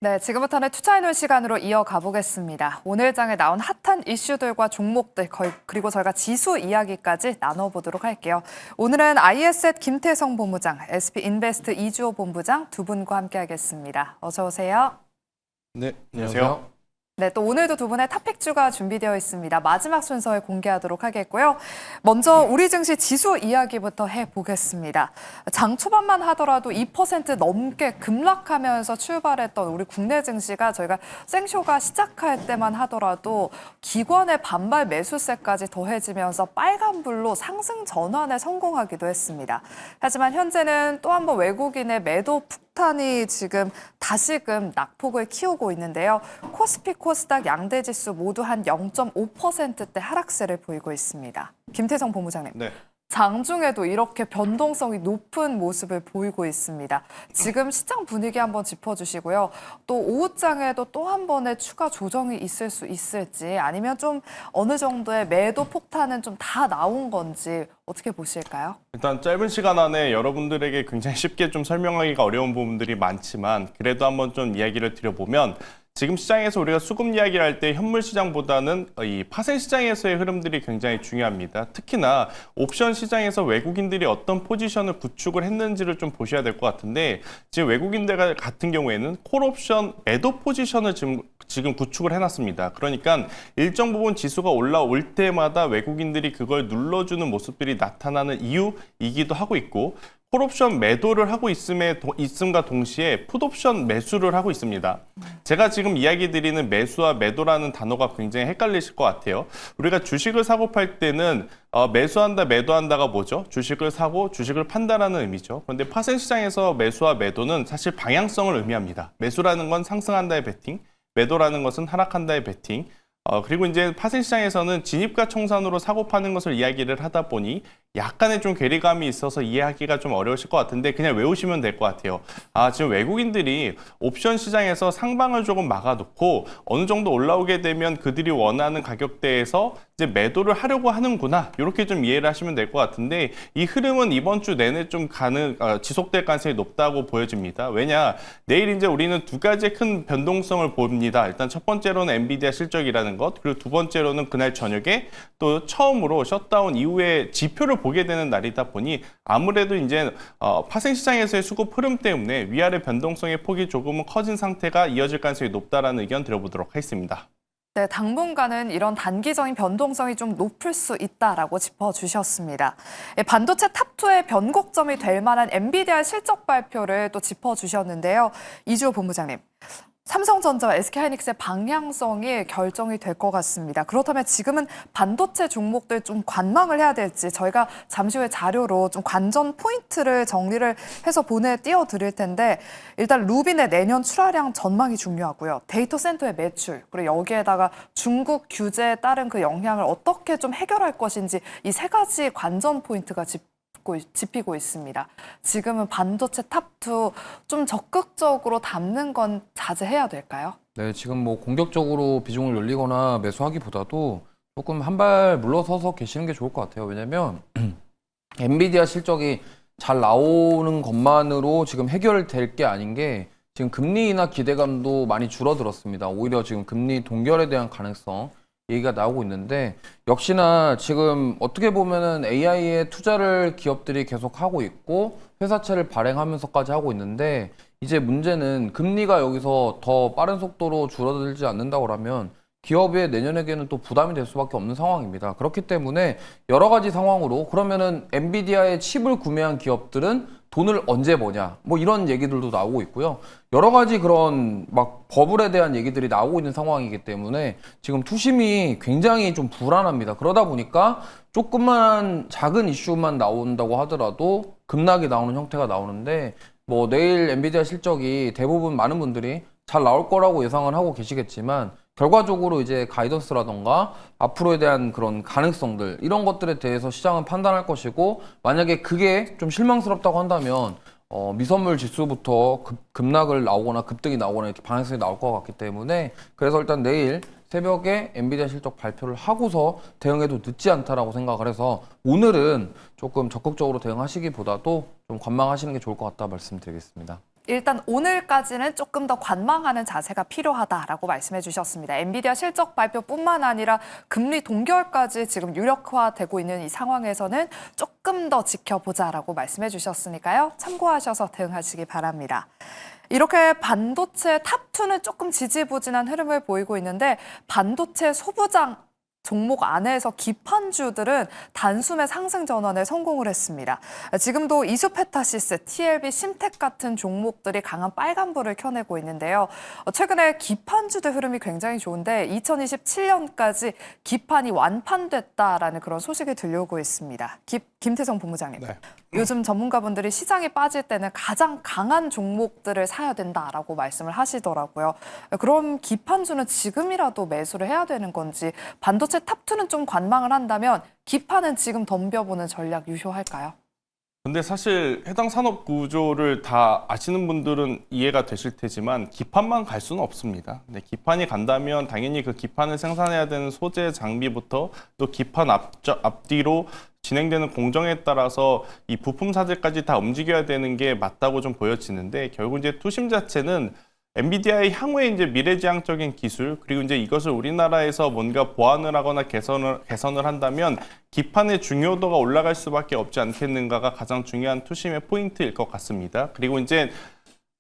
네, 지금부터는 투자해놓은 시간으로 이어가 보겠습니다. 오늘 장에 나온 핫한 이슈들과 종목들, 그리고 저희가 지수 이야기까지 나눠보도록 할게요. 오늘은 IS앳 김태성 본부장, SP인베스트 이주호 본부장 두 분과 함께하겠습니다. 어서 오세요. 네, 안녕하세요. 네, 또 오늘도 두 분의 탑픽주가 준비되어 있습니다. 마지막 순서에 공개하도록 하겠고요. 먼저 우리 증시 지수 이야기부터 해보겠습니다. 장 초반만 하더라도 2% 넘게 급락하면서 출발했던 우리 국내 증시가 저희가 생쇼가 시작할 때만 하더라도 기관의 반발 매수세까지 더해지면서 빨간불로 상승 전환에 성공하기도 했습니다. 하지만 현재는 또 한 번 외국인의 매도 폭탄이 지금 다시금 낙폭을 키우고 있는데요. 코스피, 코스닥 양대지수 모두 한 0.5%대 하락세를 보이고 있습니다. 김태성 본부장님. 네. 장중에도 이렇게 변동성이 높은 모습을 보이고 있습니다. 지금 시장 분위기 한번 짚어주시고요. 또 오후장에도 또 한 번의 추가 조정이 있을 수 있을지 아니면 좀 어느 정도의 매도 폭탄은 좀 다 나온 건지 어떻게 보실까요? 일단 짧은 시간 안에 여러분들에게 굉장히 쉽게 좀 설명하기가 어려운 부분들이 많지만 그래도 한번 좀 이야기를 드려보면 지금 시장에서 우리가 수급 이야기를 할 때 현물 시장보다는 이 파생 시장에서의 흐름들이 굉장히 중요합니다. 특히나 옵션 시장에서 외국인들이 어떤 포지션을 구축을 했는지를 좀 보셔야 될 것 같은데 지금 외국인들 같은 경우에는 콜옵션 매도 포지션을 지금 구축을 해놨습니다. 그러니까 일정 부분 지수가 올라올 때마다 외국인들이 그걸 눌러주는 모습들이 나타나는 이유이기도 하고 있고 콜옵션 매도를 하고 있음과 동시에 풋옵션 매수를 하고 있습니다. 제가 지금 이야기 드리는 매수와 매도라는 단어가 굉장히 헷갈리실 것 같아요. 우리가 주식을 사고 팔 때는 매수한다, 매도한다가 뭐죠? 주식을 사고 주식을 판다라는 의미죠. 그런데 파생 시장에서 매수와 매도는 사실 방향성을 의미합니다. 매수라는 건 상승한다의 베팅, 매도라는 것은 하락한다의 베팅. 그리고 이제 파생 시장에서는 진입과 청산으로 사고 파는 것을 이야기를 하다 보니 약간의 좀 괴리감이 있어서 이해하기가 좀 어려우실 것 같은데 그냥 외우시면 될 것 같아요. 지금 외국인들이 옵션 시장에서 상방을 조금 막아놓고 어느 정도 올라오게 되면 그들이 원하는 가격대에서 이제 매도를 하려고 하는구나 이렇게 좀 이해를 하시면 될 것 같은데 이 흐름은 이번 주 내내 좀 지속될 가능성이 높다고 보여집니다. 왜냐 내일 이제 우리는 두 가지의 큰 변동성을 봅니다. 일단 첫 번째로는 엔비디아 실적이라는 것 그리고 두 번째로는 그날 저녁에 또 처음으로 셧다운 이후에 지표를 보게 되는 날이다 보니 아무래도 이제 파생 시장에서의 수급 흐름 때문에 위아래 변동성의 폭이 조금은 커진 상태가 이어질 가능성이 높다라는 의견 드려보도록 하겠습니다. 네, 당분간은 이런 단기적인 변동성이 좀 높을 수 있다라고 짚어주셨습니다. 반도체 탑2의 변곡점이 될 만한 엔비디아 실적 발표를 또 짚어주셨는데요. 이주호 본부장님. 삼성전자와 SK하이닉스의 방향성이 결정이 될 것 같습니다. 그렇다면 지금은 반도체 종목들 좀 관망을 해야 될지 저희가 잠시 후에 자료로 좀 관전 포인트를 정리를 해서 띄워드릴 텐데 일단 루빈의 내년 출하량 전망이 중요하고요. 데이터 센터의 매출 그리고 여기에다가 중국 규제에 따른 그 영향을 어떻게 좀 해결할 것인지 이 세 가지 관전 포인트가 짚히고 있습니다. 지금은 반도체 탑2 좀 적극적으로 담는 건 자제해야 될까요? 네, 지금 뭐 공격적으로 비중을 늘리거나 매수하기보다도 조금 한 발 물러서서 계시는 게 좋을 것 같아요. 왜냐면 엔비디아 실적이 잘 나오는 것만으로 지금 해결될 게 아닌 게 지금 금리 인하 기대감도 많이 줄어들었습니다. 오히려 지금 금리 동결에 대한 가능성 얘기가 나오고 있는데 역시나 지금 어떻게 보면은 AI에 투자를 기업들이 계속 하고 있고 회사채를 발행하면서까지 하고 있는데 이제 문제는 금리가 여기서 더 빠른 속도로 줄어들지 않는다고 하면 기업의 내년에게는 또 부담이 될 수밖에 없는 상황입니다. 그렇기 때문에 여러 가지 상황으로 그러면은 엔비디아의 칩을 구매한 기업들은 돈을 언제 버냐 뭐 이런 얘기들도 나오고 있고요. 여러 가지 그런 막 버블에 대한 얘기들이 나오고 있는 상황이기 때문에 지금 투심이 굉장히 좀 불안합니다. 그러다 보니까 조금만 작은 이슈만 나온다고 하더라도 급락이 나오는 형태가 나오는데 뭐 내일 엔비디아 실적이 대부분 많은 분들이 잘 나올 거라고 예상을 하고 계시겠지만 결과적으로 이제 가이던스라던가 앞으로에 대한 그런 가능성들 이런 것들에 대해서 시장은 판단할 것이고 만약에 그게 좀 실망스럽다고 한다면 미선물 지수부터 급락을 나오거나 급등이 나오거나 이렇게 방향성이 나올 것 같기 때문에 그래서 일단 내일 새벽에 엔비디아 실적 발표를 하고서 대응해도 늦지 않다라고 생각을 해서 오늘은 조금 적극적으로 대응하시기보다도 좀 관망하시는 게 좋을 것 같다 말씀드리겠습니다. 일단 오늘까지는 조금 더 관망하는 자세가 필요하다라고 말씀해 주셨습니다. 엔비디아 실적 발표뿐만 아니라 금리 동결까지 지금 유력화되고 있는 이 상황에서는 조금 더 지켜보자라고 말씀해 주셨으니까요. 참고하셔서 대응하시기 바랍니다. 이렇게 반도체 탑2는 조금 지지부진한 흐름을 보이고 있는데 반도체 소부장 종목 안에서 기판주들은 단숨에 상승 전환에 성공을 했습니다. 지금도 이수페타시스, TLB, 심텍 같은 종목들이 강한 빨간불을 켜내고 있는데요. 최근에 기판주들 흐름이 굉장히 좋은데 2027년까지 기판이 완판됐다라는 그런 소식이 들려오고 있습니다. 김태성 본부장님. 네. 요즘 전문가분들이 시장이 빠질 때는 가장 강한 종목들을 사야 된다라고 말씀을 하시더라고요. 그럼 기판주는 지금이라도 매수를 해야 되는 건지 반도체 탑2는 좀 관망을 한다면 기판은 지금 덤벼보는 전략 유효할까요? 근데 사실 해당 산업 구조를 다 아시는 분들은 이해가 되실 테지만 기판만 갈 수는 없습니다. 네, 기판이 간다면 당연히 그 기판을 생산해야 되는 소재 장비부터 또 기판 앞뒤로 진행되는 공정에 따라서 이 부품사들까지 다 움직여야 되는 게 맞다고 좀 보여지는데 결국 이제 투심 자체는 엔비디아의 향후의 이제 미래지향적인 기술 그리고 이제 이것을 우리나라에서 뭔가 보완을 하거나 개선을 한다면 기판의 중요도가 올라갈 수밖에 없지 않겠는가가 가장 중요한 투심의 포인트일 것 같습니다. 그리고 이제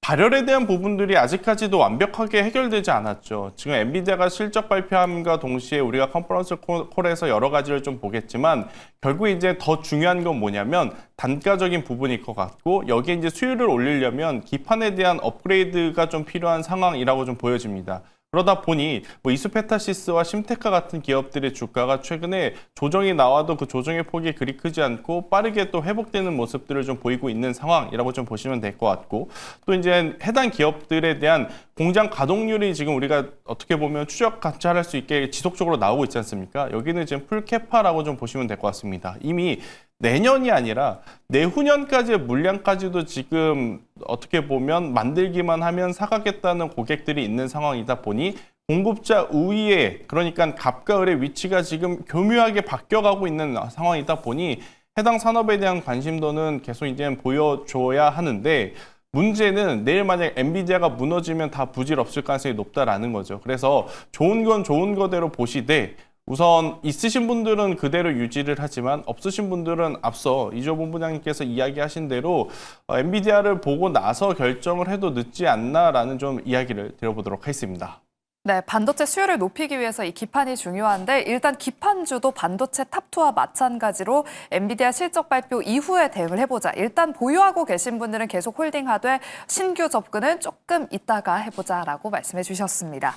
발열에 대한 부분들이 아직까지도 완벽하게 해결되지 않았죠. 지금 엔비디아가 실적 발표함과 동시에 우리가 컨퍼런스 콜에서 여러 가지를 좀 보겠지만 결국 이제 더 중요한 건 뭐냐면 단가적인 부분일 것 같고 여기에 이제 수율을 올리려면 기판에 대한 업그레이드가 좀 필요한 상황이라고 좀 보여집니다. 그러다 보니 뭐 이수페타시스와 심테카 같은 기업들의 주가가 최근에 조정이 나와도 그 조정의 폭이 그리 크지 않고 빠르게 또 회복되는 모습들을 좀 보이고 있는 상황이라고 좀 보시면 될 것 같고 또 이제 해당 기업들에 대한 공장 가동률이 지금 우리가 어떻게 보면 추적 관찰할 수 있게 지속적으로 나오고 있지 않습니까? 여기는 지금 풀캐파라고 좀 보시면 될 것 같습니다. 이미 내년이 아니라 내후년까지의 물량까지도 지금 어떻게 보면 만들기만 하면 사가겠다는 고객들이 있는 상황이다 보니 공급자 우위에 그러니까 갑과 을의 위치가 지금 교묘하게 바뀌어가고 있는 상황이다 보니 해당 산업에 대한 관심도는 계속 이제 보여줘야 하는데 문제는 내일 만약 엔비디아가 무너지면 다 부질없을 가능성이 높다라는 거죠. 그래서 좋은 건 좋은 거대로 보시되 우선 있으신 분들은 그대로 유지를 하지만 없으신 분들은 앞서 이조 본부장님께서 이야기하신 대로 엔비디아를 보고 나서 결정을 해도 늦지 않나라는 좀 이야기를 드려보도록 하겠습니다. 네, 반도체 수요를 높이기 위해서 이 기판이 중요한데 일단 기판주도 반도체 탑2와 마찬가지로 엔비디아 실적 발표 이후에 대응을 해보자. 일단 보유하고 계신 분들은 계속 홀딩하되 신규 접근은 조금 이따가 해보자라고 말씀해 주셨습니다.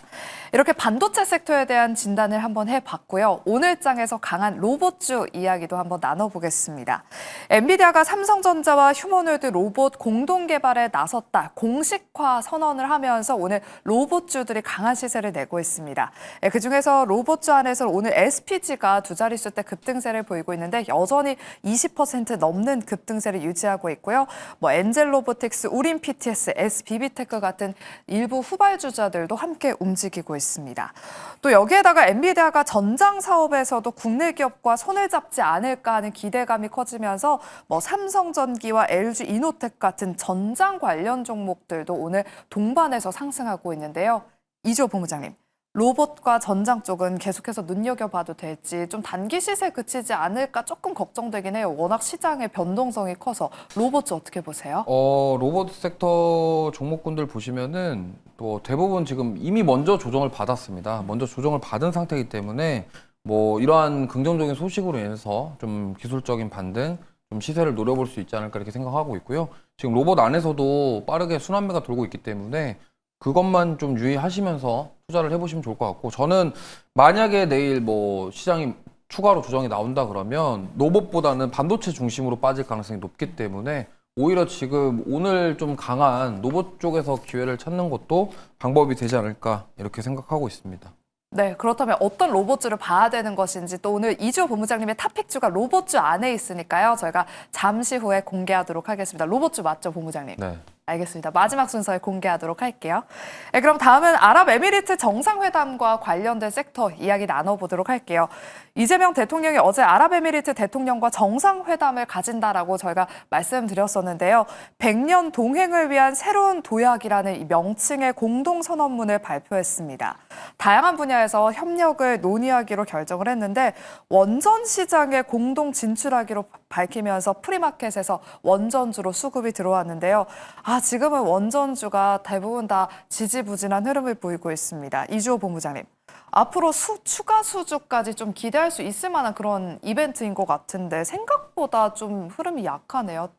이렇게 반도체 섹터에 대한 진단을 한번 해봤고요. 오늘 장에서 강한 로봇주 이야기도 한번 나눠보겠습니다. 엔비디아가 삼성전자와 휴머노이드 로봇 공동 개발에 나섰다. 공식화 선언을 하면서 오늘 로봇주들이 강한 시세를 내고 있습니다. 그중에서 로봇주 안에서 오늘 SPG가 두 자릿수 대 급등세를 보이고 있는데 여전히 20% 넘는 급등세를 유지하고 있고요. 엔젤 로보틱스, 우린 PTS, SBB테크 같은 일부 후발주자들도 함께 움직이고 있습니다. 또 여기에다가 엔비디아가 전장 사업에서도 국내 기업과 손을 잡지 않을까 하는 기대감이 커지면서 삼성전기와 LG 이노텍 같은 전장 관련 종목들도 오늘 동반해서 상승하고 있는데요. 이조 본부장님, 로봇과 전장 쪽은 계속해서 눈여겨봐도 될지 좀 단기 시세에 그치지 않을까 조금 걱정되긴 해요. 워낙 시장의 변동성이 커서 로봇주 어떻게 보세요? 로봇 섹터 종목군들 보시면은 또 대부분 지금 이미 먼저 조정을 받았습니다. 먼저 조정을 받은 상태이기 때문에 이러한 긍정적인 소식으로 인해서 좀 기술적인 반등, 좀 시세를 노려볼 수 있지 않을까 이렇게 생각하고 있고요. 지금 로봇 안에서도 빠르게 순환매가 돌고 있기 때문에 그것만 좀 유의하시면서 투자를 해보시면 좋을 것 같고 저는 만약에 내일 시장이 추가로 조정이 나온다 그러면 로봇보다는 반도체 중심으로 빠질 가능성이 높기 때문에 오히려 지금 오늘 좀 강한 로봇 쪽에서 기회를 찾는 것도 방법이 되지 않을까 이렇게 생각하고 있습니다. 네, 그렇다면 어떤 로봇주를 봐야 되는 것인지 또 오늘 이주호 본부장님의 탑픽주가 로봇주 안에 있으니까요. 저희가 잠시 후에 공개하도록 하겠습니다. 로봇주 맞죠, 본부장님? 네. 알겠습니다. 마지막 순서에 공개하도록 할게요. 네, 그럼 다음은 아랍에미리트 정상회담과 관련된 섹터 이야기 나눠보도록 할게요. 이재명 대통령이 어제 아랍에미리트 대통령과 정상회담을 가진다라고 저희가 말씀드렸었는데요. 100년 동행을 위한 새로운 도약이라는 이 명칭의 공동선언문을 발표했습니다. 다양한 분야에서 협력을 논의하기로 결정을 했는데 원전 시장에 공동 진출하기로 밝히면서 프리마켓에서 원전주로 수급이 들어왔는데요. 지금은 원전주가 대부분 다 지지부진한 흐름을 보이고 있습니다. 이주호 본부장님, 앞으로 추가 수주까지 좀 기대할 수 있을 만한 그런 이벤트인 것 같은데 생각보다 좀 흐름이 약하네요.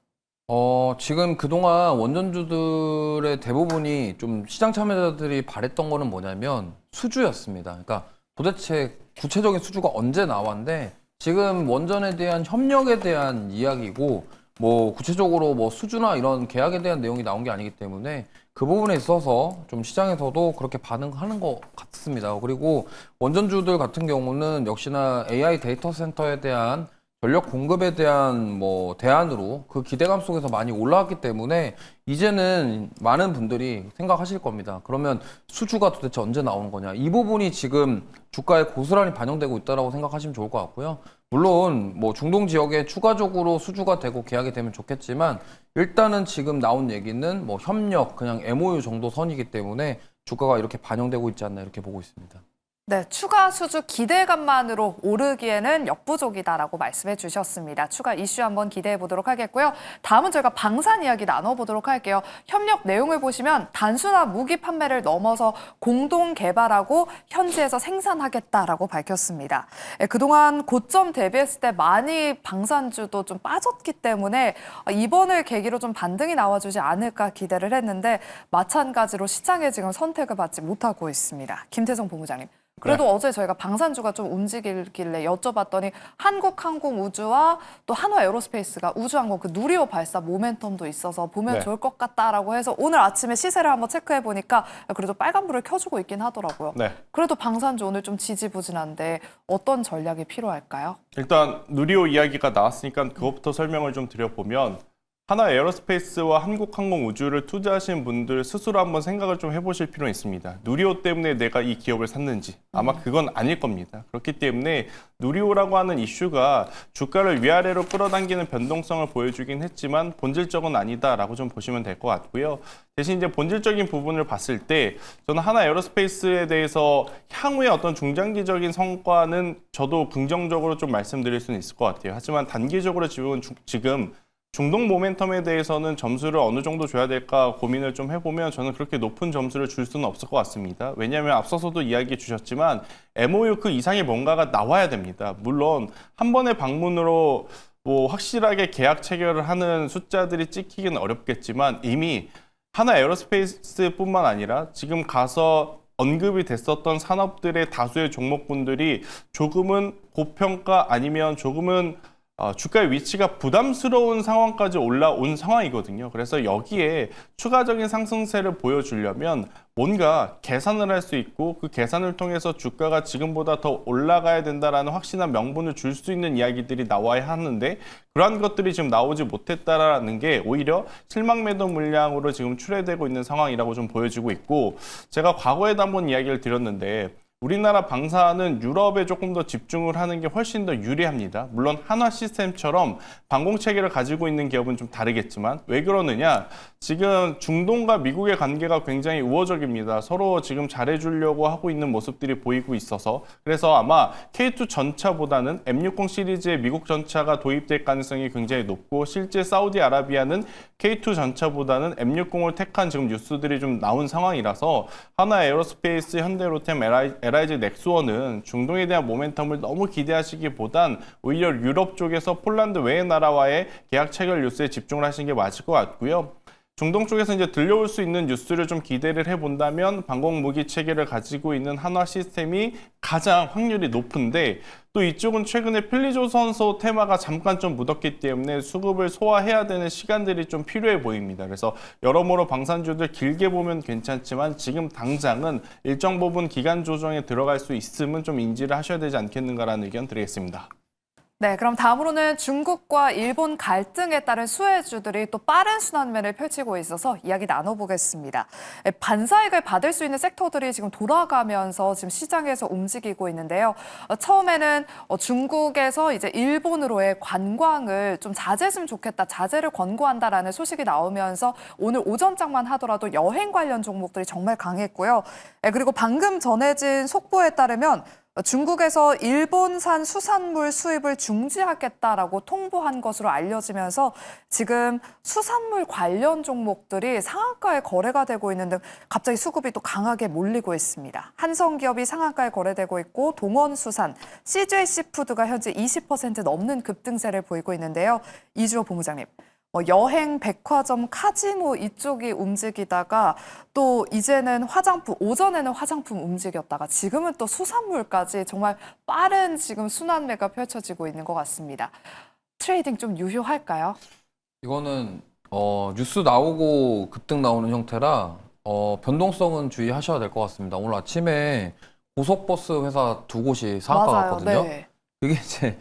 지금 그동안 원전주들의 대부분이 좀 시장 참여자들이 바랬던 거는 뭐냐면 수주였습니다. 그러니까 도대체 구체적인 수주가 언제 나왔는데 지금 원전에 대한 협력에 대한 이야기고 뭐 구체적으로 뭐 수주나 이런 계약에 대한 내용이 나온 게 아니기 때문에 그 부분에 있어서 좀 시장에서도 그렇게 반응하는 것 같습니다. 그리고 원전주들 같은 경우는 역시나 AI 데이터 센터에 대한 전력 공급에 대한 뭐 대안으로 그 기대감 속에서 많이 올라왔기 때문에 이제는 많은 분들이 생각하실 겁니다. 그러면 수주가 도대체 언제 나오는 거냐? 이 부분이 지금 주가에 고스란히 반영되고 있다고 생각하시면 좋을 것 같고요. 물론 뭐 중동 지역에 추가적으로 수주가 되고 계약이 되면 좋겠지만 일단은 지금 나온 얘기는 뭐 협력, 그냥 MOU 정도 선이기 때문에 주가가 이렇게 반영되고 있지 않나 이렇게 보고 있습니다. 네, 추가 수주 기대감만으로 오르기에는 역부족이다라고 말씀해 주셨습니다. 추가 이슈 한번 기대해 보도록 하겠고요. 다음은 저희가 방산 이야기 나눠보도록 할게요. 협력 내용을 보시면 단순한 무기 판매를 넘어서 공동 개발하고 현지에서 생산하겠다라고 밝혔습니다. 그동안 고점 대비했을 때 많이 방산주도 좀 빠졌기 때문에 이번을 계기로 좀 반등이 나와주지 않을까 기대를 했는데 마찬가지로 시장에 지금 선택을 받지 못하고 있습니다. 김태성 본부장님. 그래도 어제 저희가 방산주가 좀 움직이길래 여쭤봤더니 한국항공우주와 또 한화에어로스페이스가 우주항공 그 누리호 발사 모멘텀도 있어서 보면 좋을 것 같다라고 해서 오늘 아침에 시세를 한번 체크해 보니까 그래도 빨간불을 켜주고 있긴 하더라고요. 그래도 방산주 오늘 좀 지지부진한데 어떤 전략이 필요할까요? 일단 누리호 이야기가 나왔으니까 그것부터 설명을 좀 드려보면 하나 에어로스페이스와 한국항공우주를 투자하신 분들 스스로 한번 생각을 좀 해보실 필요는 있습니다. 누리호 때문에 내가 이 기업을 샀는지 아마 그건 아닐 겁니다. 그렇기 때문에 누리호라고 하는 이슈가 주가를 위아래로 끌어당기는 변동성을 보여주긴 했지만 본질적은 아니다라고 좀 보시면 될 것 같고요. 대신 이제 본질적인 부분을 봤을 때 저는 하나 에어로스페이스에 대해서 향후의 어떤 중장기적인 성과는 저도 긍정적으로 좀 말씀드릴 수는 있을 것 같아요. 하지만 단기적으로 지금 중동 모멘텀에 대해서는 점수를 어느 정도 줘야 될까 고민을 좀 해보면 저는 그렇게 높은 점수를 줄 수는 없을 것 같습니다. 왜냐하면 앞서서도 이야기해 주셨지만 MOU 그 이상의 뭔가가 나와야 됩니다. 물론 한 번의 방문으로 뭐 확실하게 계약 체결을 하는 숫자들이 찍히기는 어렵겠지만 이미 하나 에어로스페이스뿐만 아니라 지금 가서 언급이 됐었던 산업들의 다수의 종목군들이 조금은 고평가 아니면 조금은 주가의 위치가 부담스러운 상황까지 올라온 상황이거든요. 그래서 여기에 추가적인 상승세를 보여주려면 뭔가 계산을 할 수 있고 그 계산을 통해서 주가가 지금보다 더 올라가야 된다라는 확신한 명분을 줄 수 있는 이야기들이 나와야 하는데 그러한 것들이 지금 나오지 못했다라는 게 오히려 실망 매도 물량으로 지금 출회되고 있는 상황이라고 좀 보여지고 있고 제가 과거에도 한번 이야기를 드렸는데 우리나라 방사는 유럽에 조금 더 집중을 하는 게 훨씬 더 유리합니다. 물론 한화 시스템처럼 방공 체계를 가지고 있는 기업은 좀 다르겠지만 왜 그러느냐? 지금 중동과 미국의 관계가 굉장히 우호적입니다. 서로 지금 잘해주려고 하고 있는 모습들이 보이고 있어서 그래서 아마 K2 전차보다는 M60 시리즈의 미국 전차가 도입될 가능성이 굉장히 높고 실제 사우디아라비아는 K2 전차보다는 M60을 택한 지금 뉴스들이 좀 나온 상황이라서 하나 에어로스페이스, 현대로템, LIG 넥스원은 중동에 대한 모멘텀을 너무 기대하시기보단 오히려 유럽 쪽에서 폴란드 외의 나라와의 계약 체결 뉴스에 집중을 하시는 게 맞을 것 같고요. 중동 쪽에서 이제 들려올 수 있는 뉴스를 좀 기대를 해본다면 방공 무기 체계를 가지고 있는 한화 시스템이 가장 확률이 높은데 또 이쪽은 최근에 필리조선소 테마가 잠깐 좀 묻었기 때문에 수급을 소화해야 되는 시간들이 좀 필요해 보입니다. 그래서 여러모로 방산주들 길게 보면 괜찮지만 지금 당장은 일정 부분 기간 조정에 들어갈 수 있음은 좀 인지를 하셔야 되지 않겠는가라는 의견 드리겠습니다. 네, 그럼 다음으로는 중국과 일본 갈등에 따른 수혜주들이 또 빠른 순환매를 펼치고 있어서 이야기 나눠보겠습니다. 반사이익을 받을 수 있는 섹터들이 지금 돌아가면서 지금 시장에서 움직이고 있는데요. 처음에는 중국에서 이제 일본으로의 관광을 좀 자제했으면 좋겠다, 자제를 권고한다라는 소식이 나오면서 오늘 오전장만 하더라도 여행 관련 종목들이 정말 강했고요. 그리고 방금 전해진 속보에 따르면 중국에서 일본산 수산물 수입을 중지하겠다라고 통보한 것으로 알려지면서 지금 수산물 관련 종목들이 상한가에 거래가 되고 있는 등 갑자기 수급이 또 강하게 몰리고 있습니다. 한성기업이 상한가에 거래되고 있고 동원수산, CJ씨푸드가 현재 20% 넘는 급등세를 보이고 있는데요. 이주호 본부장님. 여행, 백화점, 카지노 이쪽이 움직이다가 또 이제는 화장품, 오전에는 화장품 움직였다가 지금은 또 수산물까지 정말 빠른 지금 순환매가 펼쳐지고 있는 것 같습니다. 트레이딩 좀 유효할까요? 이거는 뉴스 나오고 급등 나오는 형태라 변동성은 주의하셔야 될 것 같습니다. 오늘 아침에 고속버스 회사 두 곳이 상한가 맞아요. 갔거든요. 네. 그게 이제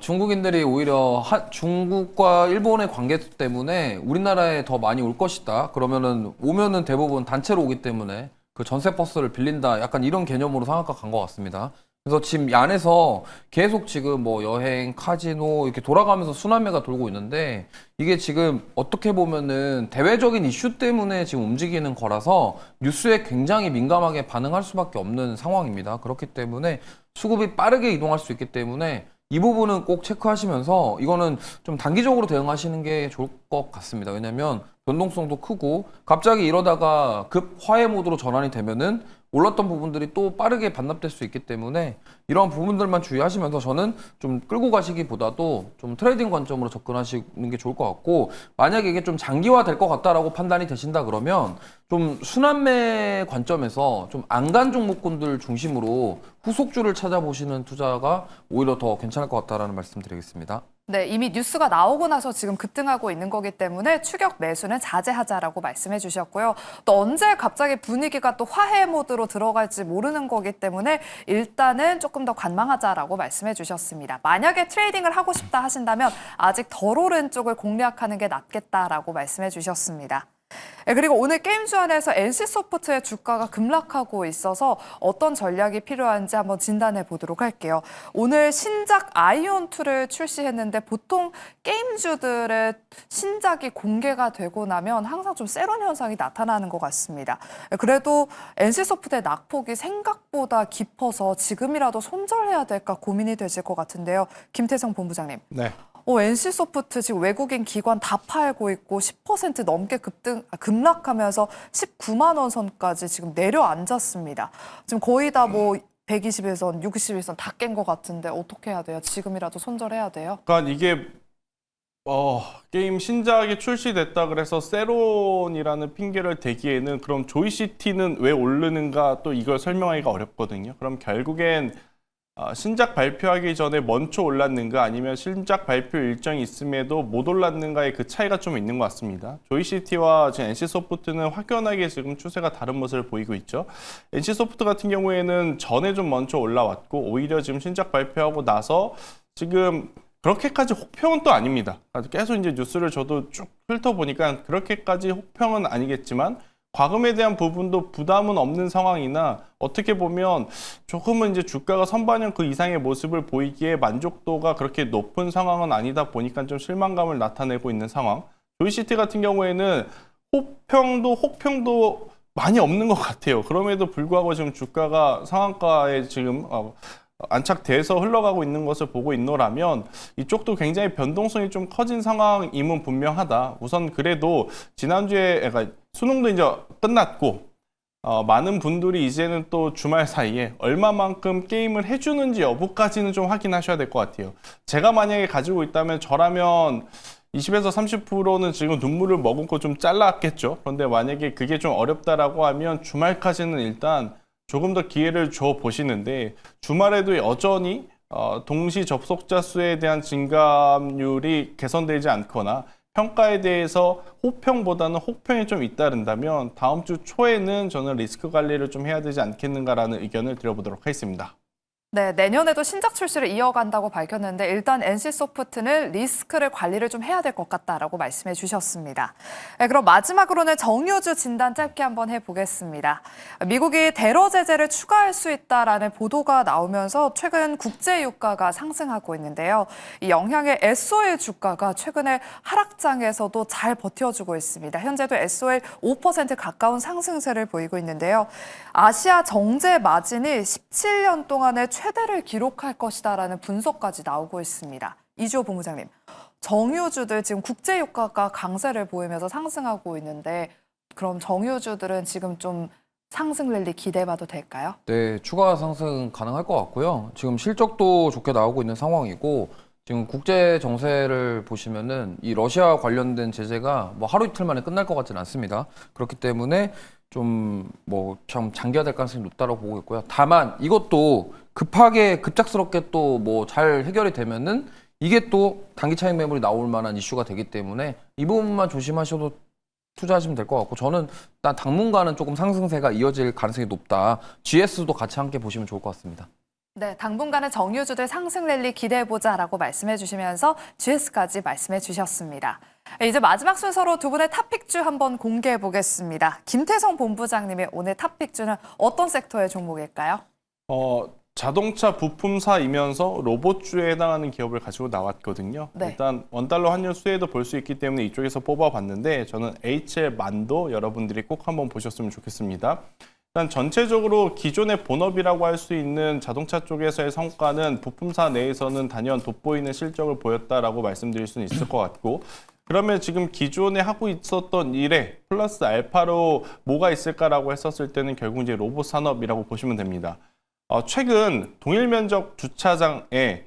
중국인들이 오히려 중국과 일본의 관계 때문에 우리나라에 더 많이 올 것이다. 그러면은 오면은 대부분 단체로 오기 때문에 그 전세 버스를 빌린다. 약간 이런 개념으로 상한가 간 것 같습니다. 그래서 지금 이 안에서 계속 지금 뭐 여행, 카지노 이렇게 돌아가면서 순환매가 돌고 있는데 이게 지금 어떻게 보면은 대외적인 이슈 때문에 지금 움직이는 거라서 뉴스에 굉장히 민감하게 반응할 수밖에 없는 상황입니다. 그렇기 때문에 수급이 빠르게 이동할 수 있기 때문에 이 부분은 꼭 체크하시면서 이거는 좀 단기적으로 대응하시는 게 좋을 것 같습니다. 왜냐면 변동성도 크고 갑자기 이러다가 급 화해 모드로 전환이 되면은 올랐던 부분들이 또 빠르게 반납될 수 있기 때문에 이런 부분들만 주의하시면서 저는 좀 끌고 가시기보다도 좀 트레이딩 관점으로 접근하시는 게 좋을 것 같고 만약에 이게 좀 장기화 될 것 같다라고 판단이 되신다 그러면 좀 순환매 관점에서 좀 안간 종목군들 중심으로 후속주를 찾아보시는 투자가 오히려 더 괜찮을 것 같다라는 말씀 드리겠습니다. 네, 이미 뉴스가 나오고 나서 지금 급등하고 있는 거기 때문에 추격 매수는 자제하자라고 말씀해 주셨고요. 또 언제 갑자기 분위기가 또 화해 모드로 들어갈지 모르는 거기 때문에 일단은 조금 더 관망하자라고 말씀해 주셨습니다. 만약에 트레이딩을 하고 싶다 하신다면 아직 덜 오른 쪽을 공략하는 게 낫겠다라고 말씀해 주셨습니다. 네, 그리고 오늘 게임 주안에서 NC소프트의 주가가 급락하고 있어서 어떤 전략이 필요한지 한번 진단해 보도록 할게요. 오늘 신작 아이온2를 출시했는데 보통 게임주들의 신작이 공개가 되고 나면 항상 좀 세론 현상이 나타나는 것 같습니다. 그래도 NC소프트의 낙폭이 생각보다 깊어서 지금이라도 손절해야 될까 고민이 되실 것 같은데요. 김태성 본부장님. 네. NC소프트 지금 외국인 기관 다 팔고 있고 10% 넘게 급락하면서 19만 원 선까지 지금 내려앉았습니다. 지금 거의 다 뭐 120일선, 60일선 다 깬 것 같은데 어떻게 해야 돼요? 지금이라도 손절해야 돼요? 그러니까 이게 게임 신작이 출시됐다 그래서 세론이라는 핑계를 대기에는 그럼 조이시티는 왜 오르는가 또 이걸 설명하기가 어렵거든요. 그럼 결국엔 신작 발표하기 전에 먼저 올랐는가 아니면 신작 발표 일정이 있음에도 못 올랐는가의 그 차이가 좀 있는 것 같습니다. 조이시티와 지금 NC소프트는 확연하게 지금 추세가 다른 모습을 보이고 있죠. NC소프트 같은 경우에는 전에 좀 먼저 올라왔고 오히려 지금 신작 발표하고 나서 지금 그렇게까지 혹평은 또 아닙니다. 계속 이제 뉴스를 저도 쭉 훑어보니까 그렇게까지 혹평은 아니겠지만 과금에 대한 부분도 부담은 없는 상황이나 어떻게 보면 조금은 이제 주가가 선반영 그 이상의 모습을 보이기에 만족도가 그렇게 높은 상황은 아니다 보니까 좀 실망감을 나타내고 있는 상황. 조이시티 같은 경우에는 혹평도 많이 없는 것 같아요. 그럼에도 불구하고 지금 주가가 상한가에 지금 안착돼서 흘러가고 있는 것을 보고 있노라면 이쪽도 굉장히 변동성이 좀 커진 상황임은 분명하다. 우선 그래도 지난주에 그러니까 수능도 이제 끝났고 많은 분들이 이제는 또 주말 사이에 얼마만큼 게임을 해주는지 여부까지는 좀 확인하셔야 될 것 같아요. 제가 만약에 가지고 있다면 저라면 20에서 30%는 지금 눈물을 머금고 좀 잘랐겠죠. 그런데 만약에 그게 좀 어렵다라고 하면 주말까지는 일단 조금 더 기회를 줘 보시는데 주말에도 여전히 동시 접속자 수에 대한 증감률이 개선되지 않거나 평가에 대해서 호평보다는 혹평이 좀 잇따른다면 다음 주 초에는 저는 리스크 관리를 좀 해야 되지 않겠는가라는 의견을 드려보도록 하겠습니다. 네, 내년에도 신작 출시를 이어간다고 밝혔는데 일단 NC소프트는 리스크를 관리를 좀 해야 될 것 같다라고 말씀해 주셨습니다. 네, 그럼 마지막으로는 정유주 진단 짧게 한번 해보겠습니다. 미국이 대러 제재를 추가할 수 있다라는 보도가 나오면서 최근 국제 유가가 상승하고 있는데요. 이 영향에 SOL 주가가 최근에 하락장에서도 잘 버텨주고 있습니다. 현재도 SOL 5% 가까운 상승세를 보이고 있는데요. 아시아 정제 마진이 17년 동안의 최대를 기록할 것이다라는 분석까지 나오고 있습니다. 이주호 본부장님, 정유주들 지금 국제 유가가 강세를 보이면서 상승하고 있는데 그럼 정유주들은 지금 좀 상승 랠리 기대해봐도 될까요? 네, 추가 상승 가능할 것 같고요. 지금 실적도 좋게 나오고 있는 상황이고 지금 국제 정세를 보시면은 이 러시아 관련된 제재가 뭐 하루 이틀 만에 끝날 것 같지는 않습니다. 그렇기 때문에 좀 참 장기화될 가능성이 높다고 보고 있고요. 다만 이것도 급하게 급작스럽게 또 뭐 잘 해결이 되면은 이게 또 단기 차익 매물이 나올 만한 이슈가 되기 때문에 이 부분만 조심하셔도 투자하시면 될 것 같고 저는 일단 당분간은 조금 상승세가 이어질 가능성이 높다. GS도 같이 함께 보시면 좋을 것 같습니다. 네, 당분간은 정유주들 상승 랠리 기대해보자라고 말씀해 주시면서 GS까지 말씀해 주셨습니다. 이제 마지막 순서로 두 분의 탑픽주 한번 공개해 보겠습니다. 김태성 본부장님의 오늘 탑픽주는 어떤 섹터의 종목일까요? 자동차 부품사이면서 로봇주에 해당하는 기업을 가지고 나왔거든요. 네. 일단 원달러 환율 수혜도 볼 수 있기 때문에 이쪽에서 뽑아봤는데 저는 HL 만도 여러분들이 꼭 한번 보셨으면 좋겠습니다. 일단 전체적으로 기존의 본업이라고 할 수 있는 자동차 쪽에서의 성과는 부품사 내에서는 단연 돋보이는 실적을 보였다라고 말씀드릴 수는 있을 것 같고 그러면 지금 기존에 하고 있었던 일에 플러스 알파로 뭐가 있을까라고 했었을 때는 결국 이제 로봇 산업이라고 보시면 됩니다. 최근 동일 면적 주차장에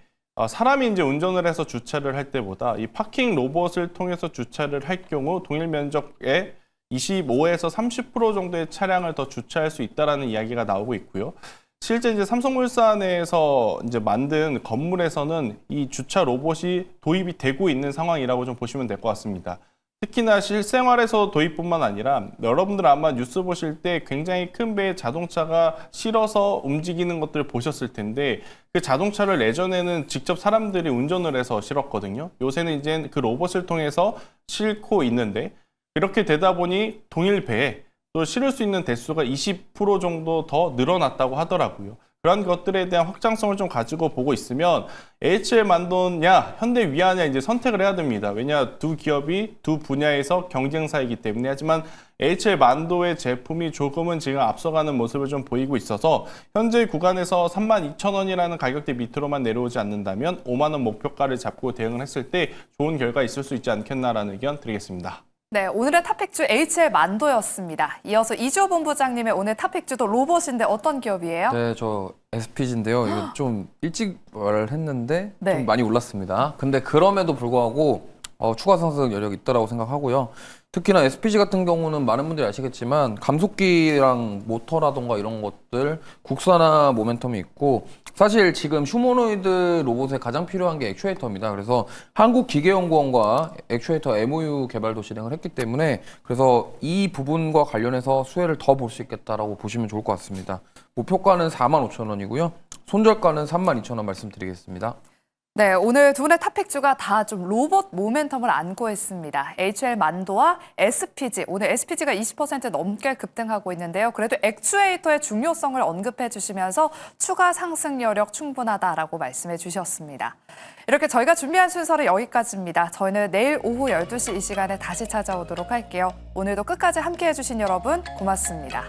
사람이 이제 운전을 해서 주차를 할 때보다 이 파킹 로봇을 통해서 주차를 할 경우 동일 면적에 25에서 30% 정도의 차량을 더 주차할 수 있다라는 이야기가 나오고 있고요. 실제 이제 삼성물산에서 이제 만든 건물에서는 이 주차 로봇이 도입이 되고 있는 상황이라고 좀 보시면 될 것 같습니다. 특히나 실생활에서 도입뿐만 아니라 여러분들 아마 뉴스 보실 때 굉장히 큰 배의 자동차가 실어서 움직이는 것들을 보셨을 텐데 그 자동차를 예전에는 직접 사람들이 운전을 해서 실었거든요. 요새는 이제 그 로봇을 통해서 싣고 있는데 이렇게 되다 보니 동일 배에 또 실을 수 있는 대수가 20% 정도 더 늘어났다고 하더라고요. 그런 것들에 대한 확장성을 좀 가지고 보고 있으면 HL 만도냐, 현대 위아냐 이제 선택을 해야 됩니다. 왜냐 두 기업이 두 분야에서 경쟁사이기 때문에 하지만 HL 만도의 제품이 조금은 지금 앞서가는 모습을 좀 보이고 있어서 현재 구간에서 32,000원이라는 가격대 밑으로만 내려오지 않는다면 5만 원 목표가를 잡고 대응을 했을 때 좋은 결과 있을 수 있지 않겠나라는 의견 드리겠습니다. 네, 오늘의 탑픽주 HL 만도였습니다. 이어서 이주호 본부장님의 오늘 탑픽주도 로봇인데 어떤 기업이에요? 네, 저 SPG인데요. 이거 좀 일찍 말을 했는데 네. 좀 많이 올랐습니다. 근데 그럼에도 불구하고 추가 상승 여력이 있다라고 생각하고요. 특히나 SPG 같은 경우는 많은 분들이 아시겠지만 감속기랑 모터라던가 이런 것들 국산화 모멘텀이 있고 사실 지금 휴머노이드 로봇에 가장 필요한 게 액추에이터입니다. 그래서 한국기계연구원과 액추에이터 MOU 개발도 진행을 했기 때문에 그래서 이 부분과 관련해서 수혜를 더 볼 수 있겠다라고 보시면 좋을 것 같습니다. 목표가는 45,000원이고요. 손절가는 32,000원 말씀드리겠습니다. 네, 오늘 두 분의 탑픽주가 다 좀 로봇 모멘텀을 안고 있습니다. HL 만도와 SPG, 오늘 SPG가 20% 넘게 급등하고 있는데요. 그래도 액추에이터의 중요성을 언급해 주시면서 추가 상승 여력 충분하다라고 말씀해 주셨습니다. 이렇게 저희가 준비한 순서는 여기까지입니다. 저희는 내일 오후 12시 이 시간에 다시 찾아오도록 할게요. 오늘도 끝까지 함께해 주신 여러분 고맙습니다.